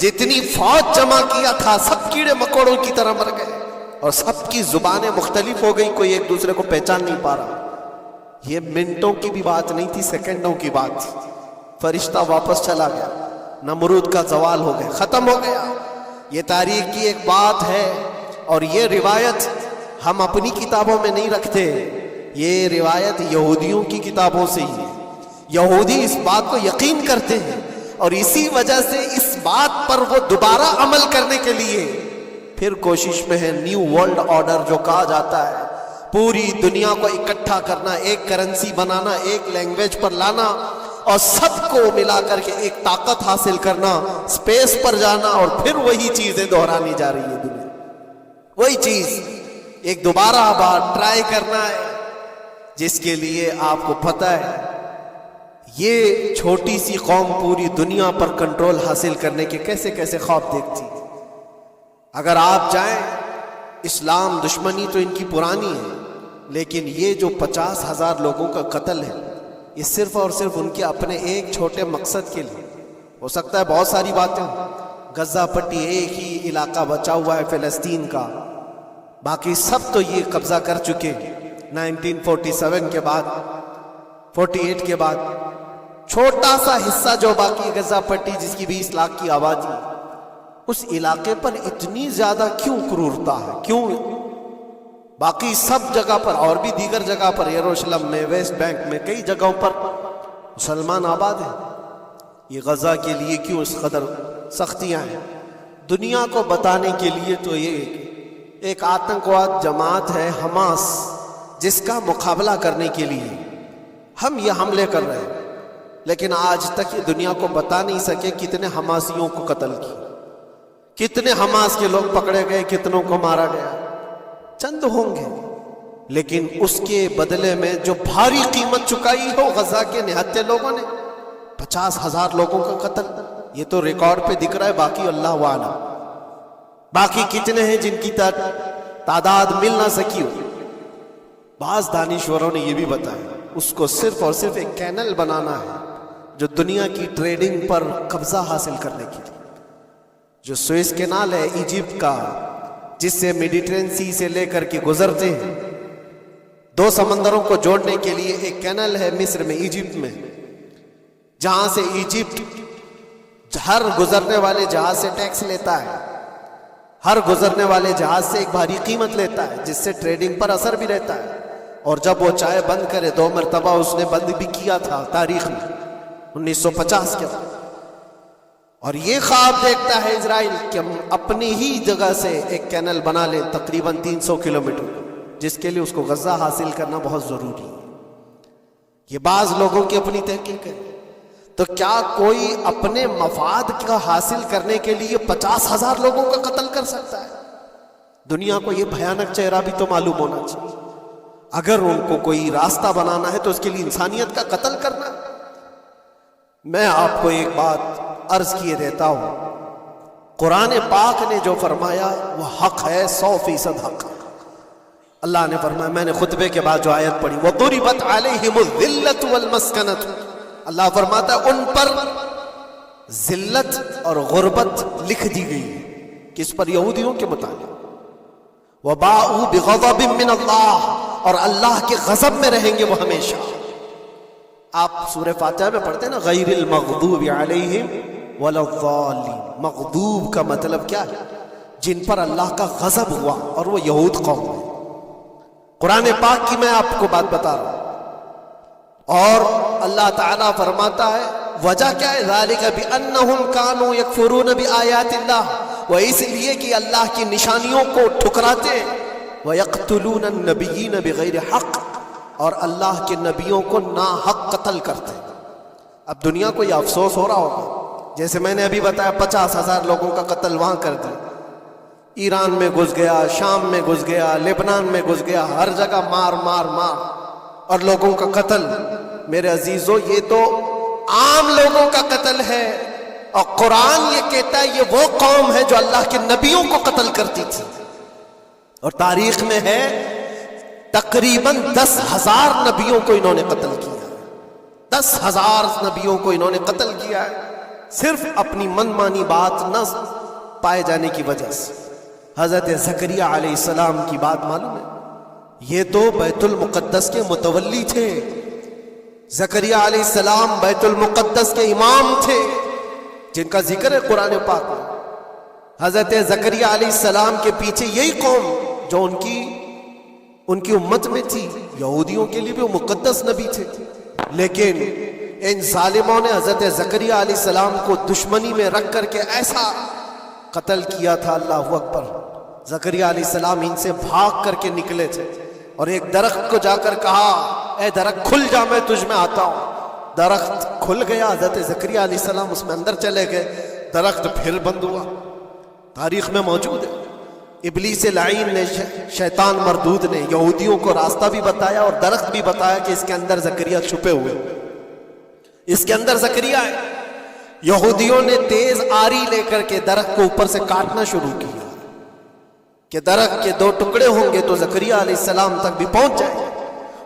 S1: جتنی فوج جمع کیا تھا سب کیڑے مکوڑوں کی طرح مر گئے، اور سب کی زبانیں مختلف ہو گئی، کوئی ایک دوسرے کو پہچان نہیں پا رہا۔ یہ منٹوں کی بھی بات نہیں تھی، سیکنڈوں کی بات تھی۔ فرشتہ واپس چلا گیا، نمرود کا زوال ہو گیا، ختم ہو گیا۔ یہ تاریخ کی ایک بات ہے، اور یہ روایت ہم اپنی کتابوں میں نہیں رکھتے، یہ روایت یہودیوں کی کتابوں سے ہی ہے۔ یہودی اس بات کو یقین کرتے ہیں، اور اسی وجہ سے اس بات پر وہ دوبارہ عمل کرنے کے لیے پھر کوشش میں ہے۔ نیو ورلڈ آرڈر جو کہا جاتا ہے، پوری دنیا کو اکٹھا کرنا، ایک کرنسی بنانا، ایک لینگویج پر لانا، اور سب کو ملا کر کے ایک طاقت حاصل کرنا، اسپیس پر جانا، اور پھر وہی چیزیں دہرانی جا رہی ہے دنیا۔ وہی چیز ایک دوبارہ بار ٹرائی کرنا ہے، جس کے لیے آپ کو پتہ ہے یہ چھوٹی سی قوم پوری دنیا پر کنٹرول حاصل کرنے کے کیسے کیسے خواب دیکھتی ہے۔ اگر آپ جائیں، اسلام دشمنی تو ان کی پرانی ہے، لیکن یہ جو 50,000 لوگوں کا قتل ہے، یہ صرف اور صرف ان کے اپنے ایک چھوٹے مقصد کے لیے۔ ہو سکتا ہے بہت ساری باتیں ہوں، غزہ پٹی ایک ہی علاقہ بچا ہوا ہے فلسطین کا، باقی سب تو یہ قبضہ کر چکے۔ 1947 کے بعد، 48 کے بعد چھوٹا سا حصہ جو باقی غزہ پٹی جس کی 20 لاکھ کی آبادی، اس علاقے پر اتنی زیادہ کیوں کرورتا ہے؟ کیوں؟ باقی سب جگہ پر اور بھی دیگر جگہ پر، یروشلم میں، ویسٹ بینک میں، کئی جگہوں پر مسلمان آباد ہیں۔ یہ غزہ کے لیے کیوں اس قدر سختیاں ہیں؟ دنیا کو بتانے کے لیے تو یہ ایک آتنکواد جماعت ہے حماس، جس کا مقابلہ کرنے کے لیے ہم یہ حملے کر رہے ہیں، لیکن آج تک یہ دنیا کو بتا نہیں سکے کتنے حماسیوں کو قتل کیا، کتنے حماس کے لوگ پکڑے گئے، کتنوں کو مارا گیا، چند ہوں گے، لیکن اس کے بدلے میں جو بھاری قیمت چکائی ہو غزہ کے نہتے لوگوں نے، 50,000 لوگوں کا قتل، یہ تو ریکارڈ پہ دکھ رہا ہے، باقی اللہ عالم۔ باقی کتنے ہیں جن کی تعداد مل نہ سکی ہو؟ بعض دانشوروں نے یہ بھی بتایا اس کو صرف اور صرف ایک کینل بنانا ہے جو دنیا کی ٹریڈنگ پر قبضہ حاصل کرنے کے لیے۔ جو سوئس کینال ہے ایجپٹ کا، جس سے میڈیٹرین سی سے لے کر کے گزرتے ہیں، 2 سمندروں کو جوڑنے کے لیے ایک کینل ہے مصر میں، ایجپٹ میں، جہاں سے ایجپٹ ہر گزرنے والے جہاز سے ٹیکس لیتا ہے، ہر گزرنے والے جہاز سے ایک بھاری قیمت لیتا ہے، جس سے ٹریڈنگ پر اثر بھی رہتا ہے۔ اور جب وہ چاہے بند کرے، 2 مرتبہ اس نے بند بھی کیا تھا تاریخ میں، 1950 کے بعد۔ اور یہ خواب دیکھتا ہے اسرائیل کہ ہم اپنی ہی جگہ سے ایک کینل بنا لیں تقریباً 300 کلومیٹر، جس کے لیے اس کو غزہ حاصل کرنا بہت ضروری ہے۔ یہ بعض لوگوں کی اپنی تحقیق ہے۔ تو کیا کوئی اپنے مفاد کا حاصل کرنے کے لیے 50,000 لوگوں کا قتل کر سکتا ہے؟ دنیا کو یہ بھیانک چہرہ بھی تو معلوم ہونا چاہیے۔ اگر ان کو کوئی راستہ بنانا ہے تو اس کے لیے انسانیت کا قتل کرنا۔ میں آپ کو ایک بات عرض کیے دیتا ہوں، قرآن پاک نے جو فرمایا وہ حق ہے، 100% حق ہے۔ اللہ نے فرمایا، میں نے خطبے کے بعد جو آیت پڑھی، وَضُرِبَتْ عَلَيْهِمُ الذِّلَّةُ وَالْمَسْكَنَةُ، اللہ فرماتا ہے ان پر ذلت اور غربت لکھ دی گئی ہے۔ کس پر؟ یہودیوں کے متعلق۔ وَبَاءُوا بِغَضَبٍ مِّنَ اللَّهِ، اور اللہ کے غضب میں رہیں گے وہ ہمیشہ۔ آپ سورہ فاتحہ میں پڑھتے ہیں نا، غیر المغضوب علیہم ولا الضالین۔ مغضوب کا مطلب کیا ہے؟ جن پر اللہ کا غضب ہوا، اور وہ یہود قوم ہے۔ قرآن پاک کی میں آپ کو بات بتا رہا ہوں، اور اللہ تعالیٰ فرماتا ہے وجہ کیا ہے؟ ذالک بانہم کانوا یکفرون بآیات اللہ، وہ اس لیے کہ اللہ کی نشانیوں کو ٹھکراتے، ویقتلون النبیین بغیر حق، اور اللہ کے نبیوں کو ناحق قتل کرتے۔ اب دنیا کو یہ افسوس ہو رہا ہوگا، جیسے میں نے ابھی بتایا 50,000 لوگوں کا قتل وہاں کر دیا، ایران میں گھس گیا، شام میں گھس گیا، لبنان میں گھس گیا، ہر جگہ مار مار مار اور لوگوں کا قتل۔ میرے عزیزو، یہ تو عام لوگوں کا قتل ہے، اور قرآن یہ کہتا ہے یہ وہ قوم ہے جو اللہ کے نبیوں کو قتل کرتی تھی۔ اور تاریخ میں ہے تقریباً 10,000 نبیوں کو انہوں نے قتل کیا ہے، 10,000 نبیوں کو انہوں نے قتل کیا ہے۔ صرف اپنی من مانی بات نہ پائے جانے کی وجہ سے۔ حضرت زکریہ علیہ السلام کی بات معلوم ہے، یہ تو بیت المقدس کے متولی تھے۔ زکریہ علیہ السلام بیت المقدس کے امام تھے، جن کا ذکر ہے قرآن پاک میں۔ حضرت زکریہ علیہ السلام کے پیچھے یہی قوم جو ان کی امت میں تھی، یہودیوں کے لیے بھی وہ مقدس نبی تھے، لیکن ان ظالموں نے حضرت زکریہ علیہ السلام کو دشمنی میں رکھ کر کے ایسا قتل کیا تھا، اللہ اکبر۔ زکریہ علیہ السلام ان سے بھاگ کر کے نکلے تھے اور ایک درخت کو جا کر کہا، اے درخت کھل جا، میں تجھ میں آتا ہوں۔ درخت کھل گیا، حضرت زکریہ علیہ السلام اس میں اندر چلے گئے، درخت پھر بند ہوا۔ تاریخ میں موجود ہے، ابلیس لعین نے، شیطان مردود نے یہودیوں کو راستہ بھی بتایا اور درخت بھی بتایا کہ اس کے اندر زکریہ چھپے ہوئے، اس کے اندر زکریہ ہے۔ یہودیوں نے تیز آری لے کر کے درخت کو اوپر سے کاٹنا شروع کیا کہ درخت کے دو ٹکڑے ہوں گے تو زکریہ علیہ السلام تک بھی پہنچ جائے۔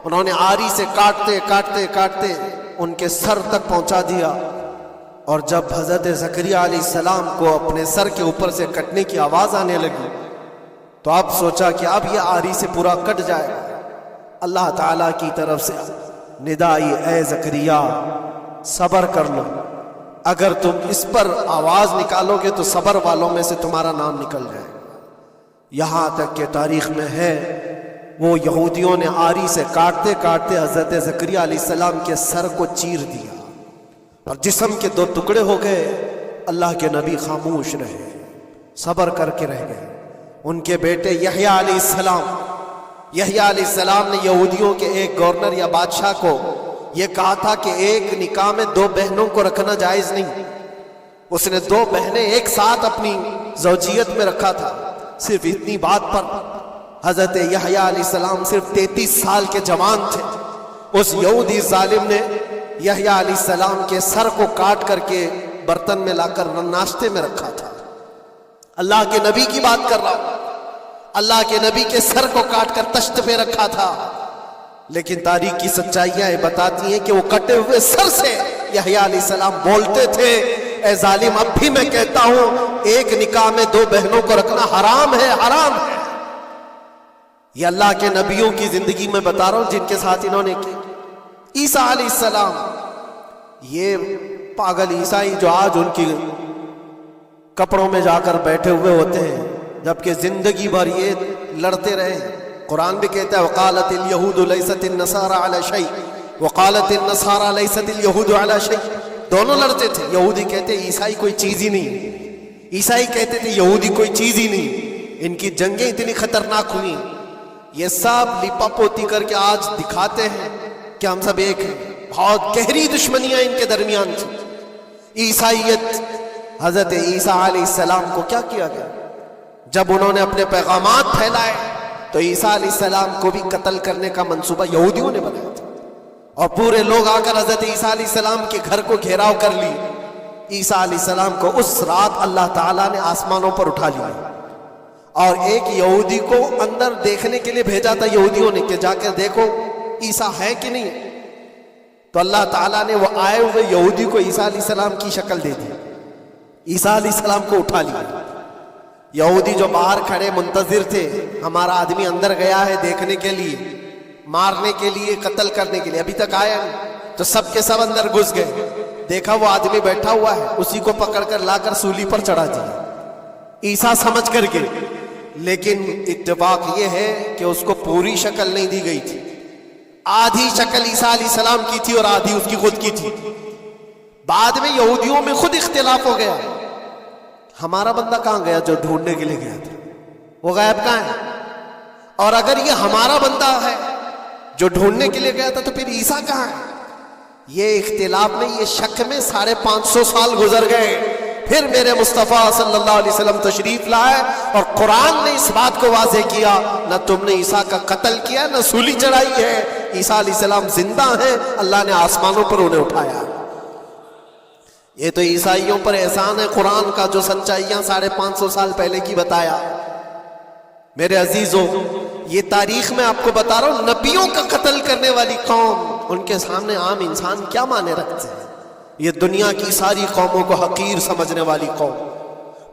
S1: انہوں نے آری سے کاٹتے کاٹتے کاٹتے ان کے سر تک پہنچا دیا، اور جب حضرت زکریہ علیہ السلام کو اپنے سر کے اوپر سے کٹنے کی آواز آنے لگی تو اب سوچا کہ اب یہ آری سے پورا کٹ جائے گا۔ اللہ تعالیٰ کی طرف سے ندا آئی، اے زکریہ صبر کر لو، اگر تم اس پر آواز نکالو گے تو صبر والوں میں سے تمہارا نام نکل جائے گا۔ یہاں تک کہ تاریخ میں ہے وہ یہودیوں نے آری سے کاٹتے کاٹتے حضرت زکریہ علیہ السلام کے سر کو چیر دیا اور جسم کے دو ٹکڑے ہو گئے۔ اللہ کے نبی خاموش رہے، صبر کر کے رہ گئے۔ ان کے بیٹے یحییٰ علیہ السلام نے یہودیوں کے ایک گورنر یا بادشاہ کو یہ کہا تھا کہ ایک نکاح میں دو بہنوں کو رکھنا جائز نہیں۔ اس نے دو بہنیں ایک ساتھ اپنی زوجیت میں رکھا تھا۔ صرف اتنی بات پر حضرت یحییٰ علیہ السلام صرف 33 سال کے جوان تھے، اس یہودی ظالم نے یحییٰ علیہ السلام کے سر کو کاٹ کر کے برتن میں لا کر ناشتے میں رکھا تھا۔ اللہ کے نبی کی بات کر رہا ہوں، اللہ کے نبی کے سر کو کاٹ کر تشت پہ رکھا تھا، لیکن تاریخ کی سچائیاں بتاتی ہیں کہ وہ کٹے ہوئے سر سے یحییٰ علیہ السلام بولتے تھے، اے ظالم اب بھی میں کہتا ہوں ایک نکاح میں دو بہنوں کو رکھنا حرام ہے، حرام ہے۔ یہ اللہ کے نبیوں کی زندگی میں بتا رہا ہوں جن کے ساتھ انہوں نے کی۔ عیسیٰ علیہ السلام، یہ پاگل عیسائی جو آج ان کی کپڑوں میں جا کر بیٹھے ہوئے ہوتے ہیں جبکہ زندگی بھر یہ لڑتے رہے۔ قرآن بھی کہتا ہے وقالت اليہود لیست النصارى علی شیء وقالت النصارى لیست اليہود علی شیء، دونوں لڑتے تھے۔ یہودی کہتے عیسائی کوئی چیز ہی نہیں، عیسائی کہتے تھے یہودی کوئی چیز ہی نہیں۔ ان کی جنگیں اتنی خطرناک ہوئی، یہ سب لپا پوتی کر کے آج دکھاتے ہیں کہ ہم سب ایک ہیں۔ بہت گہری دشمنیاں ان کے درمیان تھی۔ عیسائیت، حضرت عیسیٰ علیہ السلام کو کیا کیا گیا؟ جب انہوں نے اپنے پیغامات پھیلائے تو عیسیٰ علیہ السلام کو بھی قتل کرنے کا منصوبہ یہودیوں نے بنایا تھا، اور پورے لوگ آ کر حضرت عیسیٰ علیہ السلام کے گھر کو گھیراؤ کر لی۔ عیسیٰ علیہ السلام کو اس رات اللہ تعالیٰ نے آسمانوں پر اٹھا لیا اور ایک یہودی کو اندر دیکھنے کے لیے بھیجا تھا یہودیوں نے کہ جا کر دیکھو عیسیٰ ہے کہ نہیں، تو اللہ تعالیٰ نے وہ آئے ہوئے یہودی کو عیسیٰ علیہ السلام کی شکل دے دی، عیسیٰ علیہ السلام کو اٹھا لیا۔ یہودی جو باہر کھڑے منتظر تھے، ہمارا آدمی اندر گیا ہے دیکھنے کے لیے، مارنے کے لیے، قتل کرنے کے لیے، ابھی تک آیا نہیں، تو سب کے سب اندر گھس گئے۔ دیکھا وہ آدمی بیٹھا ہوا ہے، اسی کو پکڑ کر لا کر سولی پر چڑھا دیا عیسیٰ سمجھ کر کے۔ لیکن اتفاق یہ ہے کہ اس کو پوری شکل نہیں دی گئی تھی، آدھی شکل عیسیٰ علیہ السلام کی تھی اور آدھی اس کی خود کی تھی۔ بعد میں یہودیوں میں خود اختلاف ہو گیا، ہمارا بندہ کہاں گیا جو ڈھونڈنے کے لیے گیا تھا، وہ غائب کہاں ہے؟ اور اگر یہ ہمارا بندہ ہے جو ڈھونڈنے کے لیے گیا تھا تو پھر عیسیٰ کہاں ہے؟ یہ اختلاف میں، یہ شک میں 550 سال گزر گئے۔ پھر میرے مصطفیٰ صلی اللہ علیہ وسلم تشریف لائے اور قرآن نے اس بات کو واضح کیا، نہ تم نے عیسیٰ کا قتل کیا، نہ سولی چڑھائی ہے، عیسیٰ علیہ السلام زندہ ہیں، اللہ نے آسمانوں پر انہیں اٹھایا۔ یہ تو عیسائیوں پر احسان ہے قرآن کا جو سچائیاں 550 سال پہلے کی بتایا۔ میرے عزیزوں، یہ تاریخ میں آپ کو بتا رہا ہوں، نبیوں کا قتل کرنے والی قوم، ان کے سامنے عام انسان کیا مانے رکھتے ہیں؟ یہ دنیا کی ساری قوموں کو حقیر سمجھنے والی قوم،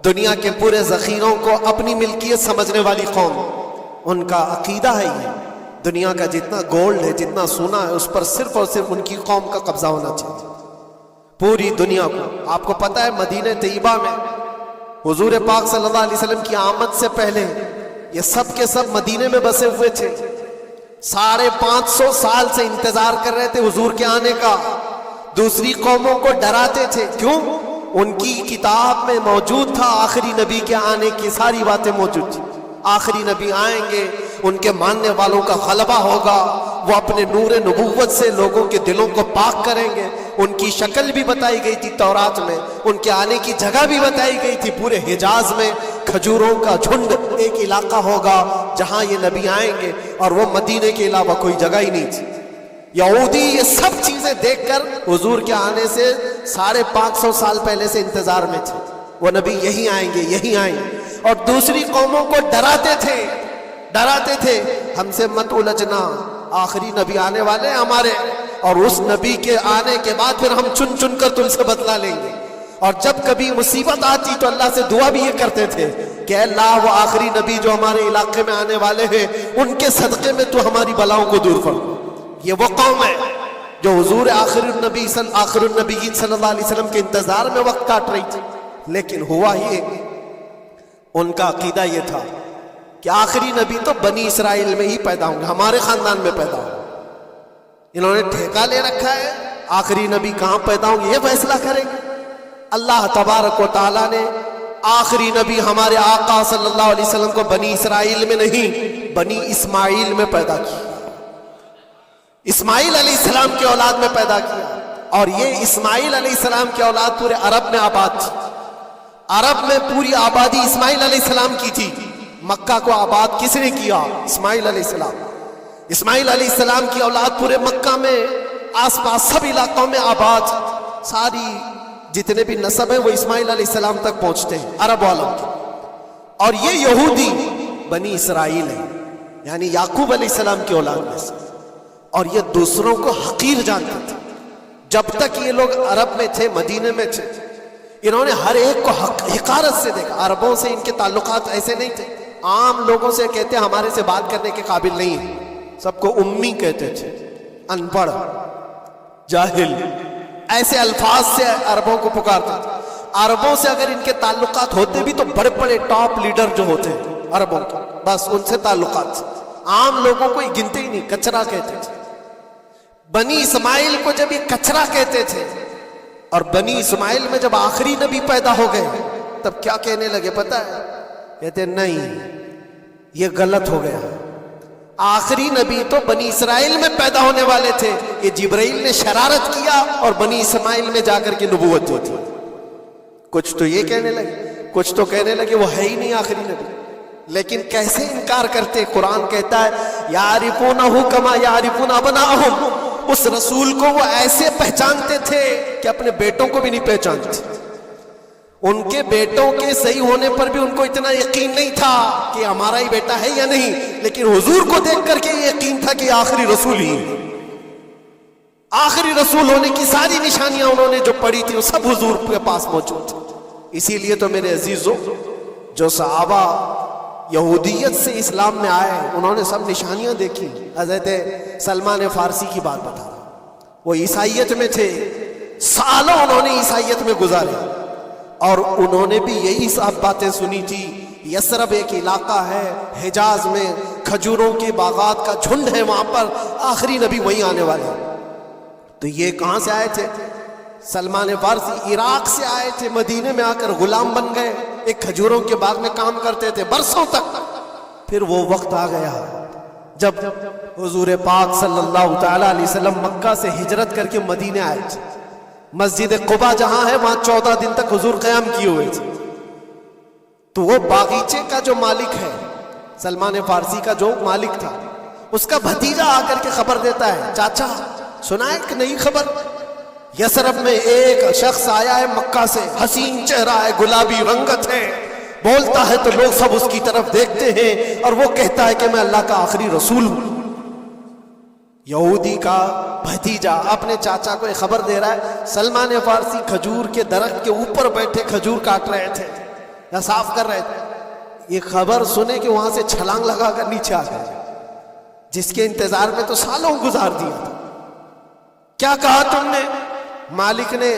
S1: دنیا کے پورے ذخیروں کو اپنی ملکیت سمجھنے والی قوم، ان کا عقیدہ ہے یہ دنیا کا جتنا گولڈ ہے، جتنا سونا ہے، اس پر صرف اور صرف ان کی قوم کا قبضہ ہونا چاہیے، پوری دنیا کو۔ آپ کو پتہ ہے مدینہ طیبہ میں حضور پاک صلی اللہ علیہ وسلم کی آمد سے پہلے یہ سب کے سب مدینے میں بسے ہوئے تھے، 550 سال سے انتظار کر رہے تھے حضور کے آنے کا، دوسری قوموں کو ڈراتے تھے، کیوں؟ ان کی کتاب میں موجود تھا آخری نبی کے آنے کی ساری باتیں موجود تھی، آخری نبی آئیں گے، ان کے ماننے والوں کا غلبہ ہوگا، وہ اپنے نور نبوت سے لوگوں کے دلوں کو پاک کریں گے۔ ان کی شکل بھی بتائی گئی تھی تورات میں، ان کے آنے کی جگہ بھی بتائی گئی تھی، پورے حجاز میں کھجوروں کا جھنڈ ایک علاقہ ہوگا جہاں یہ نبی آئیں گے، اور وہ مدینے کے علاوہ کوئی جگہ ہی نہیں تھی۔ یہودی یہ سب چیزیں دیکھ کر حضور کے آنے سے 550 سال پہلے سے انتظار میں تھے، وہ نبی یہی آئیں گے، یہی آئیں گے، اور دوسری قوموں کو ڈراتے تھے ہم سے مت الجھنا، آخری نبی آنے والے ہیں ہمارے، اور اس نبی کے آنے کے بعد پھر ہم چن چن کر تم سے بدلہ لیں گے۔ اور جب کبھی مصیبت آتی تو اللہ سے دعا بھی یہ کرتے تھے کہ اللہ وہ آخری نبی جو ہمارے علاقے میں آنے والے ہیں ان کے صدقے میں تو ہماری بلاؤں کو دور فرما۔ یہ وہ قوم ہے جو حضور آخر النبیین صلی اللہ علیہ وسلم کے انتظار میں وقت کاٹ رہی تھی، لیکن ہوا یہ، ان کا عقیدہ یہ تھا کہ آخری نبی تو بنی اسرائیل میں ہی پیدا ہوں گے، ہمارے خاندان میں پیدا ہوں گے۔ انہوں نے ٹھیکہ لے رکھا ہے آخری نبی کہاں پیدا ہوں گے یہ فیصلہ کریں گے۔ اللہ تبارک و تعالیٰ نے آخری نبی ہمارے آقا صلی اللہ علیہ وسلم کو بنی اسرائیل میں نہیں، بنی اسماعیل میں پیدا کیا، اسماعیل علیہ السلام کی اولاد میں پیدا کیا، اور یہ اسماعیل علیہ السلام کی اولاد پورے عرب میں آباد تھی، عرب میں پوری آبادی اسماعیل علیہ السلام کی تھی۔ مکہ کو آباد کس نے کیا؟ اسماعیل علیہ السلام۔ اسماعیل علیہ السلام کی اولاد پورے مکہ میں آس پاس سب علاقوں میں آباد، ساری جتنے بھی نسب ہیں وہ اسماعیل علیہ السلام تک پہنچتے ہیں عرب والوں کے، اور یہ یہودی بنی اسرائیل ہے، یعنی یعقوب علیہ السلام کی اولاد میں سے، اور یہ دوسروں کو حقیر جانتے تھے۔ جب تک یہ لوگ عرب میں تھے، مدینے میں تھے، انہوں نے ہر ایک کو حقارت سے دیکھا۔ عربوں سے ان کے تعلقات ایسے نہیں تھے، عام لوگوں سے کہتے ہمارے سے بات کرنے کے قابل نہیں ہے، سب کو امی کہتے تھے، ان پڑھ، جاہل، ایسے الفاظ سے عربوں کو پکارتے تھے۔ عربوں سے اگر ان کے تعلقات ہوتے بھی تو بڑے بڑے ٹاپ لیڈر جو ہوتے ہیں عربوں کے، بس ان سے تعلقات، عام لوگوں کو یہ گنتے ہی نہیں، کچرا کہتے تھے۔ بنی اسماعیل کو جب یہ کچرا کہتے تھے، اور بنی اسماعیل میں جب آخری نبی پیدا ہو گئے تب کیا کہنے لگے پتہ ہے؟ کہتے نہیں، یہ غلط ہو گیا، آخری نبی تو بنی اسرائیل میں پیدا ہونے والے تھے، یہ جبرائیل نے شرارت کیا اور بنی اسماعیل میں جا کر کے نبوت دی تھی۔ کچھ تو یہ کہنے لگے، کچھ تو کہنے لگے وہ ہے ہی نہیں آخری نبی، لیکن کیسے انکار کرتے؟ قرآن کہتا ہے یعرفونہ کما یعرفون ابناءہم، اس رسول کو وہ ایسے پہچانتے تھے کہ اپنے بیٹوں کو بھی نہیں پہچانتے۔ ان کے بیٹوں کے صحیح ہونے پر بھی ان کو اتنا یقین نہیں تھا کہ ہمارا ہی بیٹا ہے یا نہیں، لیکن حضور کو دیکھ کر کے یہ یقین تھا کہ آخری رسول ہی ہے۔ آخری رسول ہونے کی ساری نشانیاں انہوں نے جو پڑھی تھی وہ سب حضور کے پاس موجود تھی۔ اسی لیے تو میرے عزیزوں، جو صحابہ یہودیت سے اسلام میں آئے انہوں نے سب نشانیاں دیکھی۔ حضرت سلمان فارسی کی بات بتا رہا، وہ عیسائیت میں تھے، سالوں انہوں نے عیسائیت میں گزارے، اور انہوں نے بھی یہی سب باتیں سنی تھی۔ یثرب ایک علاقہ ہے حجاز میں، کھجوروں کے باغات کا جھنڈ ہے، وہاں پر آخری نبی وہیں آنے والے۔ تو یہ کہاں سے آئے تھے؟ سلمان فارسی عراق سے آئے تھے، مدینے میں آ کر غلام بن گئے، ایک کھجوروں کے باغ میں کام کرتے تھے برسوں تک۔ پھر وہ وقت آ گیا جب حضور پاک صلی اللہ تعالی علیہ وسلم مکہ سے ہجرت کر کے مدینے آئے تھے۔ مسجد قباء جہاں ہے وہاں 14 دن تک حضور قیام کیے ہوئے تھے۔ تو وہ باغیچے کا جو مالک ہے، سلمان فارسی کا جو مالک تھا، اس کا بھتیجا آ کر کے خبر دیتا ہے، چاچا سنا ہے کہ نئی خبر، یثرب میں ایک شخص آیا ہے مکہ سے، حسین چہرہ ہے، گلابی رنگت ہے، بولتا ہے تو لوگ سب اس کی طرف دیکھتے ہیں، اور وہ کہتا ہے کہ میں اللہ کا آخری رسول ہوں۔ یہودی کا بھتیجا اپنے چاچا کو ایک خبر دے رہا ہے سلمان فارسی کھجور کے درخت کے اوپر بیٹھے کھجور کاٹ رہے تھے یا صاف کر رہے تھے. یہ خبر سنے کہ وہاں سے چھلانگ لگا کر نیچے آ گئے, جس کے انتظار میں تو سالوں گزار دیا تھا. کیا کہا تم نے؟ مالک نے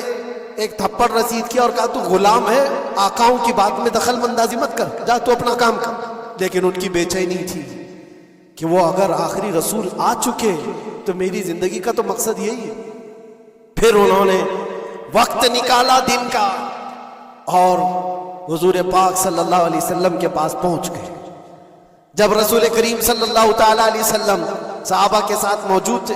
S1: ایک تھپڑ رسید کیا اور کہا تو غلام ہے, آقاؤں کی بات میں دخل اندازی مت کر, جا تو اپنا کام کر. لیکن ان کی بے چینی تھی کہ وہ اگر آخری رسول آ چکے تو میری زندگی کا تو مقصد یہی ہے. پھر انہوں نے وقت نکالا دن کا اور حضور پاک صلی اللہ علیہ وسلم کے پاس پہنچ گئے. جب رسول کریم صلی اللہ تعالی علیہ وسلم صحابہ کے ساتھ موجود تھے,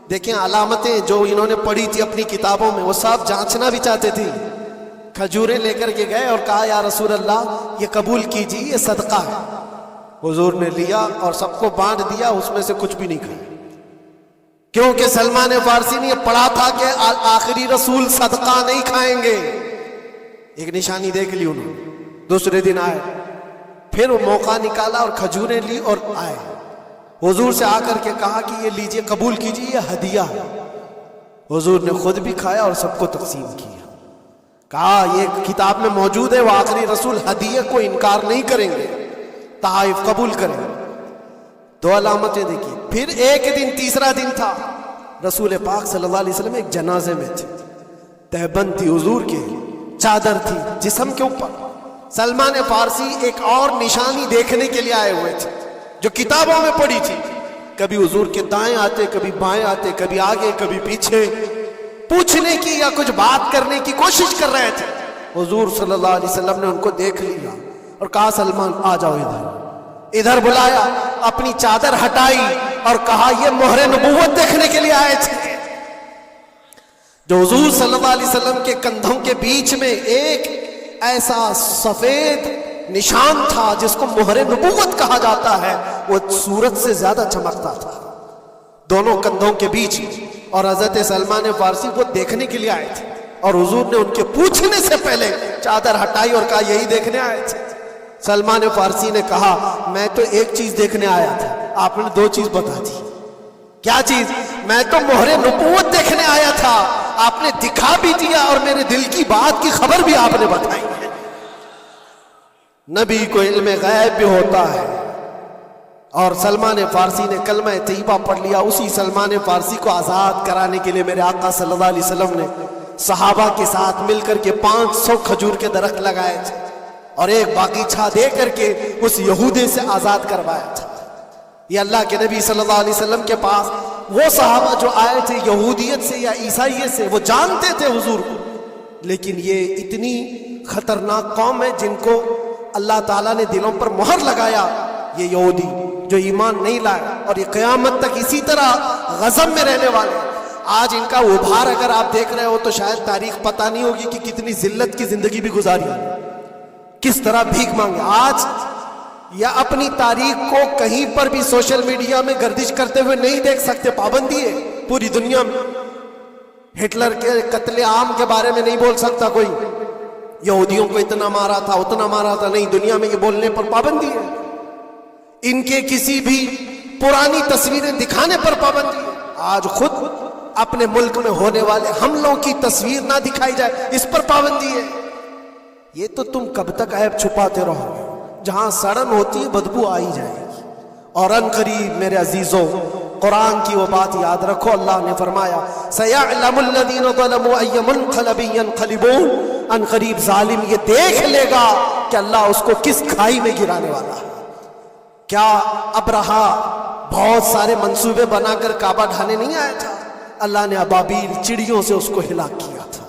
S1: دیکھیں علامتیں جو انہوں نے پڑھی تھی اپنی کتابوں میں وہ سب جانچنا بھی چاہتے تھے. کھجوریں لے کر کے گئے اور کہا یا رسول اللہ یہ قبول کیجیے, یہ صدقہ ہے. حضور نے لیا اور سب کو بانٹ دیا, اس میں سے کچھ بھی نہیں کھایا, کیونکہ سلمان فارسی نے یہ پڑھا تھا کہ آخری رسول صدقہ نہیں کھائیں گے. ایک نشانی دیکھ لی انہوں نے. دوسرے دن آئے, پھر وہ موقع نکالا اور کھجوریں لی اور آئے. حضور سے آ کر کے کہا کہ یہ لیجئے, قبول کیجئے, یہ ہدیہ ہے. حضور نے خود بھی کھایا اور سب کو تقسیم کیا. کہا یہ کتاب میں موجود ہے, وہ آخری رسول ہدیہ کو انکار نہیں کریں گے, تحائف قبول کریں. دو علامتیں دیکھی. پھر ایک دن, تیسرا دن تھا, رسول پاک صلی اللہ علیہ وسلم ایک جنازے میں تھے. تہبند تھی حضور کے, چادر تھی جسم کے اوپر. سلمان فارسی ایک اور نشانی دیکھنے کے لیے آئے ہوئے تھے جو کتابوں میں پڑھی تھی. کبھی حضور کے دائیں آتے, کبھی بائیں آتے, کبھی آگے کبھی پیچھے, پوچھنے کی یا کچھ بات کرنے کی کوشش کر رہے تھے. حضور صلی اللہ علیہ وسلم نے ان کو دیکھ لیا اور کہا سلمان آ جاؤ ادھر. ادھر بلایا, اپنی چادر ہٹائی اور کہا یہ مہر نبوت دیکھنے کے لیے آئے تھے. جو حضور صلی اللہ علیہ وسلم کے کندھوں کے بیچ میں ایک ایسا سفید نشان تھا جس کو مہر نبوت کہا جاتا ہے, وہ سورج سے زیادہ چمکتا تھا دونوں کندھوں کے بیچ میں. اور حضرت سلمان فارسی کو دیکھنے کے لیے آئے تھے اور حضور نے ان کے پوچھنے سے پہلے چادر ہٹائی اور کہا یہی دیکھنے آئے تھے. سلمان فارسی نے کہا میں تو ایک چیز دیکھنے آیا تھا, آپ نے دو چیز بتا دی. کیا چیز؟ میں تو مہر نبوت دیکھنے آیا تھا, آپ نے دکھا بھی دیا اور میرے دل کی بات کی خبر بھی آپ نے بتائی. نبی کو علم غیب بھی ہوتا ہے. اور سلمان فارسی نے کلمہ طیبہ پڑھ لیا. اسی سلمان فارسی کو آزاد کرانے کے لیے میرے آقا صلی اللہ علیہ وسلم نے صحابہ کے ساتھ مل کر کے 500 کھجور کے درخت لگائے تھے اور ایک باغیچہ دے کر کے اس یہودی سے آزاد کروایا تھا. یہ اللہ کے نبی صلی اللہ علیہ وسلم کے پاس وہ صحابہ جو آئے تھے یہودیت سے یا عیسائیت سے, وہ جانتے تھے حضور کو, لیکن یہ اتنی خطرناک قوم ہے جن کو اللہ تعالیٰ نے دلوں پر مہر لگایا. یہ یہودی جو ایمان نہیں لائے اور یہ قیامت تک اسی طرح غضب میں رہنے والے. آج ان کا ابھار اگر آپ دیکھ رہے ہو تو شاید تاریخ پتہ نہیں ہوگی کہ کتنی ذلت کی زندگی بھی گزاری, کس طرح بھیک مانگے. آج یا اپنی تاریخ کو کہیں پر بھی سوشل میڈیا میں گردش کرتے ہوئے نہیں دیکھ سکتے, پابندی ہے پوری دنیا میں. ہٹلر کے قتل عام کے بارے میں نہیں بول سکتا کوئی, یہودیوں کو اتنا مارا تھا اتنا مارا تھا, نہیں, دنیا میں یہ بولنے پر پابندی ہے. ان کے کسی بھی پرانی تصویریں دکھانے پر پابندی ہے. آج خود اپنے ملک میں ہونے والے حملوں کی تصویر نہ دکھائی جائے, اس پر پابندی ہے. یہ تو تم کب تک عیب چھپاتے رہو گے؟ جہاں سڑن ہوتی ہے بدبو آئی جائے گی. اور ان قریب میرے عزیزوں قرآن کی وہ بات یاد رکھو, اللہ نے فرمایا سَيَعْلَمُ الَّذِينَ ظَلَمُوا أَيَّ مُنْقَلَبٍ يَنْقَلِبُونَ. ان قریب ظالم یہ دیکھ لے گا کہ اللہ اس کو کس کھائی میں گرانے والا ہے. کیا ابرہا بہت سارے منصوبے بنا کر کعبہ ڈھانے نہیں آیا تھا؟ اللہ نے ابابیل چڑیوں سے اس کو ہلاک کیا تھا,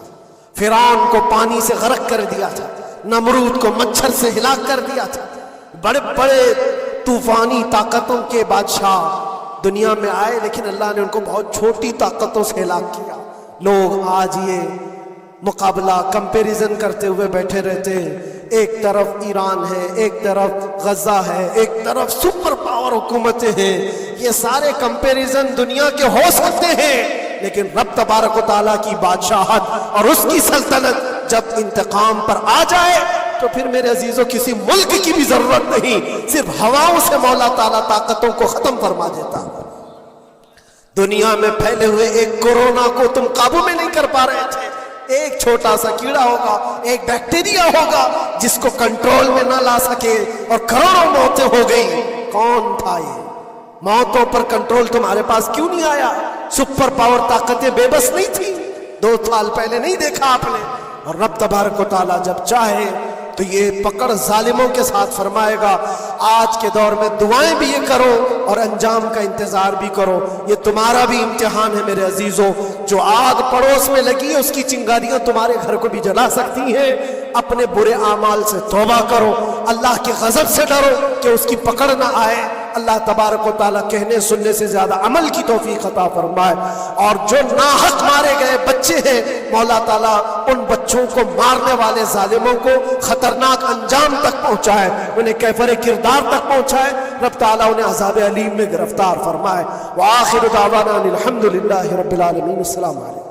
S1: فرعون کو پانی سے غرق کر دیا تھا, نمرود کو مچھر سے ہلاک کر دیا تھا. بڑے بڑے طوفانی طاقتوں کے بادشاہ دنیا میں آئے, لیکن اللہ نے ان کو بہت چھوٹی طاقتوں سے ہلاک کیا. لوگ آج یہ مقابلہ کمپیریزن کرتے ہوئے بیٹھے رہتے ہیں, ایک طرف ایران ہے, ایک طرف غزہ ہے, ایک طرف سپر پاور حکومتیں ہیں. یہ سارے کمپیریزن دنیا کے ہو سکتے ہیں, لیکن رب تبارک و تعالیٰ کی بادشاہت اور اس کی سلطنت جب انتقام پر آ جائے تو پھر میرے عزیزوں کسی ملک کی بھی ضرورت نہیں, صرف ہواؤں سے مولا تعالیٰ طاقتوں کو ختم فرما دیتا. دنیا میں پھیلے ہوئے ایک کورونا کو تم قابو میں نہیں کر پا رہے تھے. ایک چھوٹا سا کیڑا ہوگا, ایک بیکٹیریا ہوگا جس کو کنٹرول میں نہ لا سکے اور کروڑوں موتیں ہو گئی. کون تھا یہ؟ موتوں پر کنٹرول تمہارے پاس کیوں نہیں آیا؟ سپر پاور طاقتیں بے بس نہیں تھی؟ 2 سال پہلے نہیں دیکھا آپ نے؟ اور رب تبارک و تعالیٰ جب چاہے تو یہ پکڑ ظالموں کے ساتھ فرمائے گا. آج کے دور میں دعائیں بھی یہ کرو اور انجام کا انتظار بھی کرو. یہ تمہارا بھی امتحان ہے میرے عزیزوں. جو آگ پڑوس میں لگی ہے اس کی چنگاریاں تمہارے گھر کو بھی جلا سکتی ہیں. اپنے برے اعمال سے توبہ کرو, اللہ کے غضب سے ڈرو کہ اس کی پکڑ نہ آئے. اللہ تبارک و تعالیٰ کہنے سننے سے زیادہ عمل کی توفیق عطا فرمائے. اور جو ناحق مارے گئے بچے ہیں, مولا تعالیٰ ان بچوں کو مارنے والے ظالموں کو خطرناک انجام تک پہنچائے, انہیں کیفر کردار تک پہنچائے. رب تعالیٰ انہیں عذاب علیم میں گرفتار فرمائے. وآخر دعوانا الحمد للہ رب العالمین. السلام علیکم.